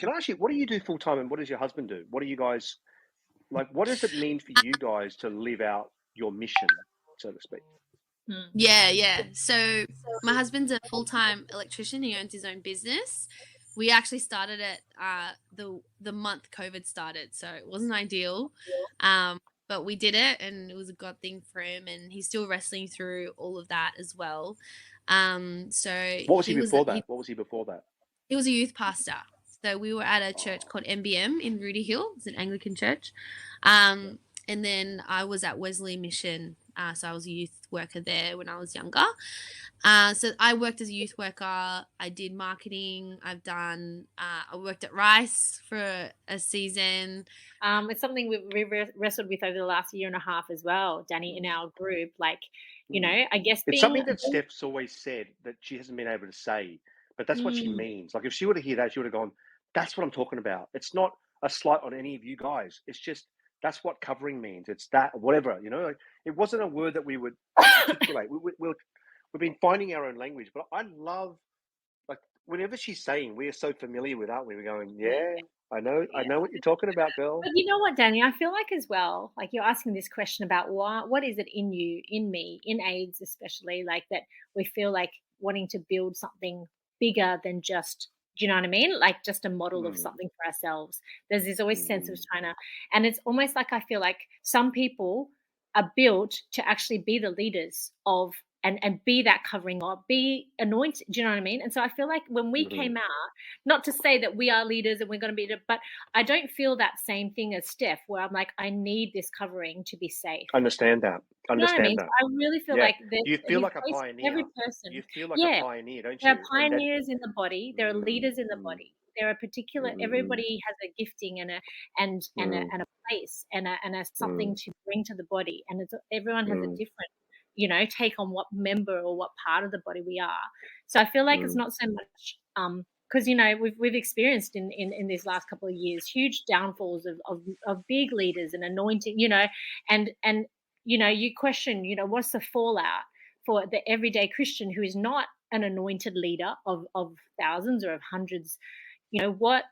Can I ask you, what do you do full time and what does your husband do? What do you guys like? What does it mean for you guys to live out your mission, so to speak? Yeah. So my husband's a full-time electrician. He owns his own business. We actually started it the month COVID started, so it wasn't ideal. But we did it, and it was a God thing for him, and he's still wrestling through all of that as well. So What was he he was before that? What was he before that? he was a youth pastor. So we were at a church called MBM in Rudy Hill. It's an Anglican church. And then I was at Wesley Mission. So I was a youth worker there when I was younger. So I worked as a youth worker. I did marketing. I worked at Rice for a season. It's something we wrestled with over the last year and a half as well, Danny, in our group. Like, I guess It's something that Steph's always said that she hasn't been able to say, but that's what she means. Like if she were to hear that, she would have gone, that's what I'm talking about. It's not a slight on any of you guys. It's just, that's what covering means. It's that, whatever, like, it wasn't a word that we would articulate. We've been finding our own language, but I love, like, whenever she's saying, we are so familiar with, aren't we? We're going, yeah, I know what you're talking about, girl. But you know what, Danny? I feel like as well, like you're asking this question about what is it in you, in me, in AIDS especially, like that we feel like wanting to build something bigger than just, do you know what I mean? Like just a model of something for ourselves. There's this always sense of trying to, and it's almost like I feel like some people are built to actually be the leaders of and be that covering or be anointed. Do you know what I mean? And so I feel like when we came out, not to say that we are leaders and we're going to be, but I don't feel that same thing as Steph, where I'm like, I need this covering to be safe. Understand that. You know what I mean? So I really feel like you feel like a pioneer. Every person. You feel like a pioneer, don't you? There are pioneers in the body. There are leaders in the body. There are particular. Everybody has a gifting and a place and a something to bring to the body, and everyone has a different take on what member or what part of the body we are. So I feel like it's not so much because we've experienced in these last couple of years huge downfalls of big leaders and anointing, and you question, what's the fallout for the everyday Christian who is not an anointed leader of thousands or of hundreds. What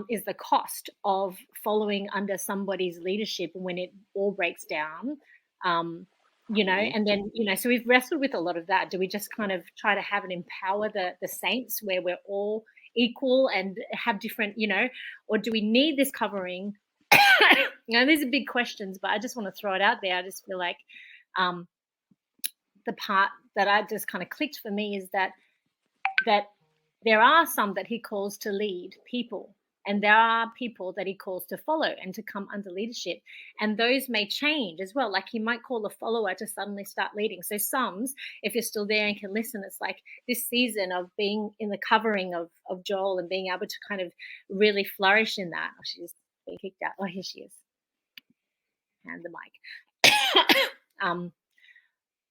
is the cost of following under somebody's leadership when it all breaks down? And then, so we've wrestled with a lot of that. Do we just kind of try to have and empower the saints where we're all equal and have different, or do we need this covering? These are big questions, but I just want to throw it out there. I just feel like the part that I just kind of clicked for me is that there are some that he calls to lead people. And there are people that he calls to follow and to come under leadership. And those may change as well. Like he might call a follower to suddenly start leading. So if you're still there and can listen, it's like this season of being in the covering of Joel and being able to kind of really flourish in that. Oh, she's being kicked out. Oh, here she is. Hand the mic.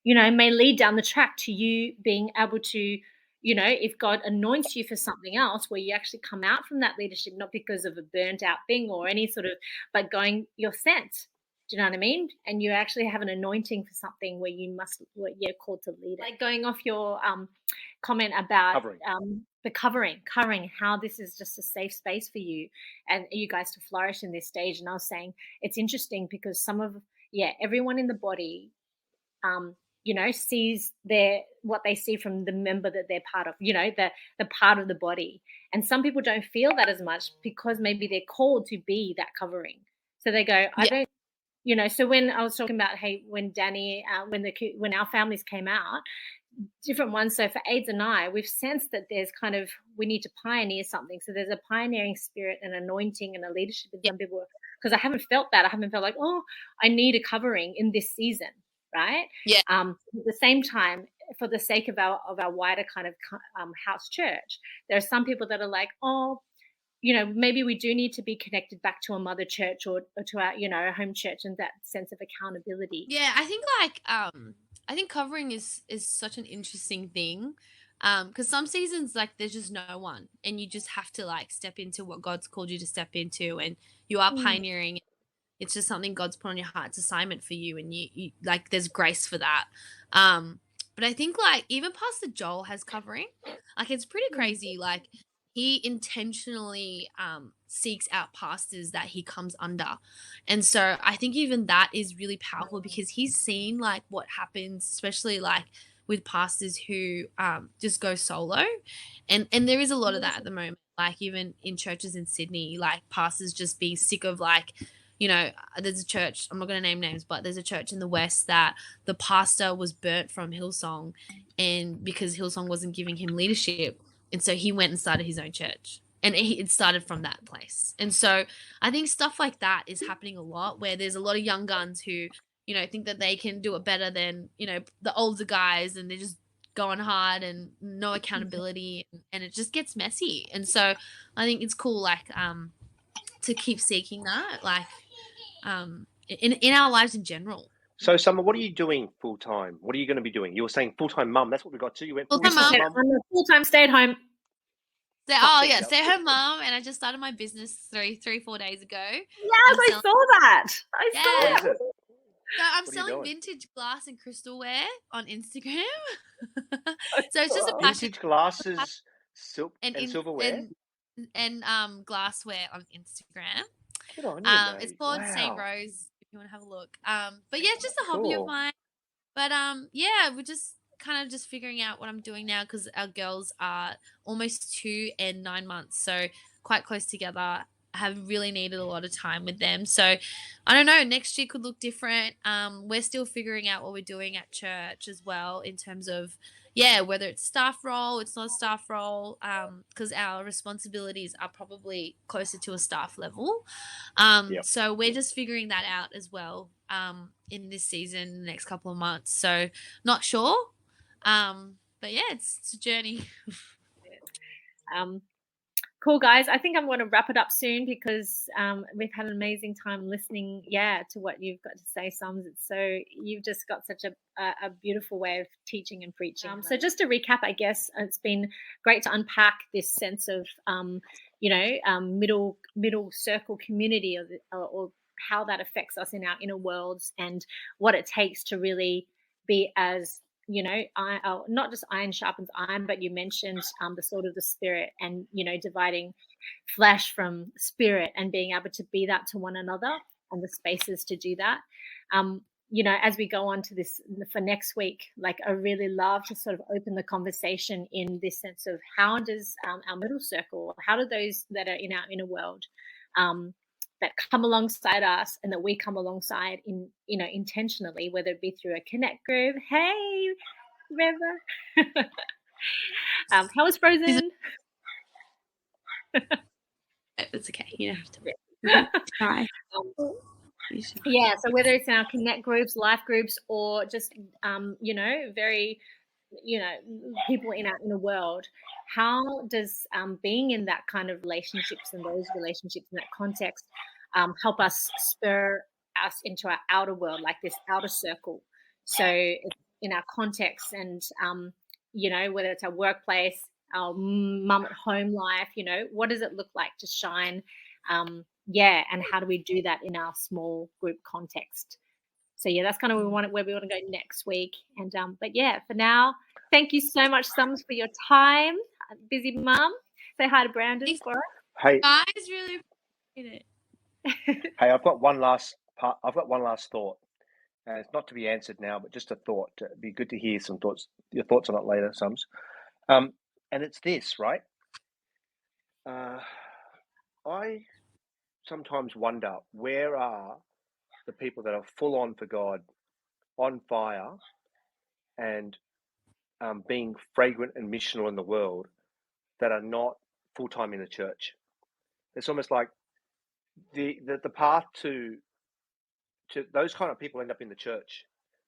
May lead down the track to you being able to, if God anoints you for something else where you actually come out from that leadership, not because of a burnt out thing or any sort of, but going, you're sent. Do you know what I mean? And you actually have an anointing for something where you're called to lead it. Like going off your comment about the covering, how this is just a safe space for you and you guys to flourish in this stage. And I was saying it's interesting because everyone in the body, sees what they see from the member that they're part of, the part of the body. And some people don't feel that as much because maybe they're called to be that covering. So they go, I don't, so when I was talking about, hey, when Danny, when our families came out, different ones. So for AIDS and I, we've sensed that there's kind of, we need to pioneer something. So there's a pioneering spirit and anointing and a leadership that some people, because I haven't felt that. I haven't felt like, oh, I need a covering in this season. Right. Yeah. At the same time, for the sake of our wider kind of house church, there are some people that are like, oh, maybe we do need to be connected back to a mother church or to our home church and that sense of accountability. Yeah, I think I think covering is such an interesting thing. Because some seasons like there's just no one and you just have to like step into what God's called you to step into and you are pioneering. It's just something God's put on your heart. It's assignment for you and you like there's grace for that. But I think like even Pastor Joel has covering. Like it's pretty crazy. Like he intentionally seeks out pastors that he comes under. And so I think even that is really powerful because he's seen like what happens, especially like with pastors who just go solo. And there is a lot of that at the moment, like even in churches in Sydney, like pastors just being sick of like, you know, there's a church, I'm not going to name names, but there's a church in the West that the pastor was burnt from Hillsong, and because Hillsong wasn't giving him leadership. And so he went and started his own church. And it started from that place. And so I think stuff like that is happening a lot, where there's a lot of young guns who, you know, think that they can do it better than, you know, the older guys, and they're just going hard and no accountability, and it just gets messy. And so I think it's cool, like, to keep seeking that, like, in our lives in general. So, Summer, what are you doing full time? What are you going to be doing? You were saying full time mum. That's what we got to. You went Full-time mum. I'm a full-time stay-at-home. Stay-at-home mom, and I just started my business 4 days ago. Yes, I saw that. I saw What is that. it? So I'm What are you selling doing? vintage glass and crystalware on Instagram. So it's just a passion. Vintage glasses, silk and and silverware. and glassware on Instagram. Good on you, mate. It's called St. Wow. Rose, if you want to have a look. But yeah, it's just a hobby of Cool. mine. But yeah, we're just kind of just figuring out what I'm doing now, because our girls are almost 2 and 9 months, so quite close together. I have really needed a lot of time with them. So I don't know, next year could look different. We're still figuring out what we're doing at church as well, in terms of, yeah, whether it's staff role, it's not a staff role, because our responsibilities are probably closer to a staff level. Yep. So we're just figuring that out as well, in this season, the next couple of months. So not sure. But yeah, it's a journey. Cool, guys. I think I'm going to wrap it up soon, because we've had an amazing time listening, to what you've got to say, Sums. So you've just got such a beautiful way of teaching and preaching. So just to recap, I guess it's been great to unpack this sense of, middle circle community, or how that affects us in our inner worlds, and what it takes to really be as, not just iron sharpens iron, but you mentioned the sword of the spirit, and dividing flesh from spirit, and being able to be that to one another, and the spaces to do that. As we go on to this for next week, like, I really love to sort of open the conversation in this sense of, how does our middle circle, how do those that are in our inner world, that come alongside us, and that we come alongside intentionally, whether it be through a connect group. Hey, River. How was Frozen? It's okay. You don't have to try. Yeah, so whether it's in our connect groups, life groups, or just very people in our inner world, how does being in that kind of relationships, and those relationships in that context, help us spur us into our outer world, like this outer circle? So in our context, and whether it's our workplace, our mum at home life, what does it look like to shine? And how do we do that in our small group context? So yeah, that's kind of where we want to go next week. And but yeah, for now, thank you so much, Sums, for your time. Busy mum. Say hi to Brandon for us. Hey, guys, really appreciate it. Hey, I've got one last thought. It's not to be answered now, but just a thought. It'd be good to hear your thoughts on it later, Sums. And it's this, right? I sometimes wonder, where are the people that are full on for God, on fire, and being fragrant and missional in the world, that are not full time in the church? It's almost like the path to those kind of people end up in the church,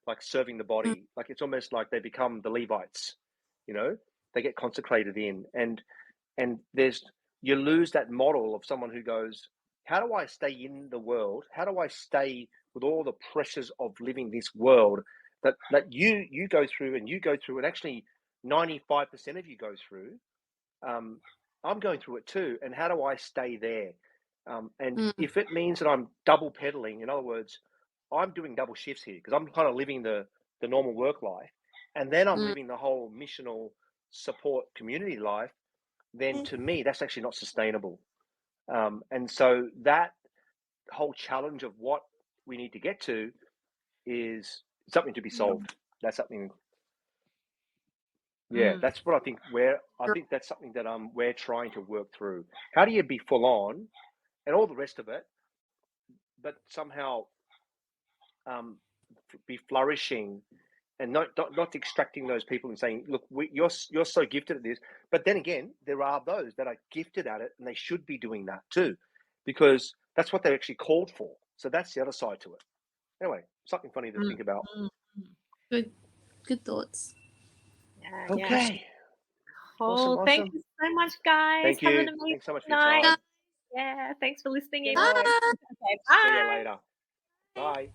like serving the body. Like, it's almost like they become the Levites, they get consecrated in, and you lose that model of someone who goes, how do I stay in the world? How do I stay with all the pressures of living this world that you go through, and actually 95% of you go through? I'm going through it too. And how do I stay there? And if it means that I'm double pedaling, in other words, I'm doing double shifts here, because I'm kind of living the normal work life, and then I'm living the whole missional support community life, then to me, that's actually not sustainable. And so that whole challenge of what we need to get to is something to be solved. That's something. Yeah, that's what I think. I think that's something that we're trying to work through. How do you be full on and all the rest of it, but somehow be flourishing and not extracting those people and saying, look, you're so gifted at this. But then again, there are those that are gifted at it, and they should be doing that too, because that's what they're actually called for. So that's the other side to it. Anyway, something funny to think about. Good thoughts. Yeah, okay. Cool. Awesome. Thank you so much, guys. Thank Have you. an amazing Thanks so much for night. your time. Yeah, thanks for listening in. Bye. Okay, bye. See you later. Bye.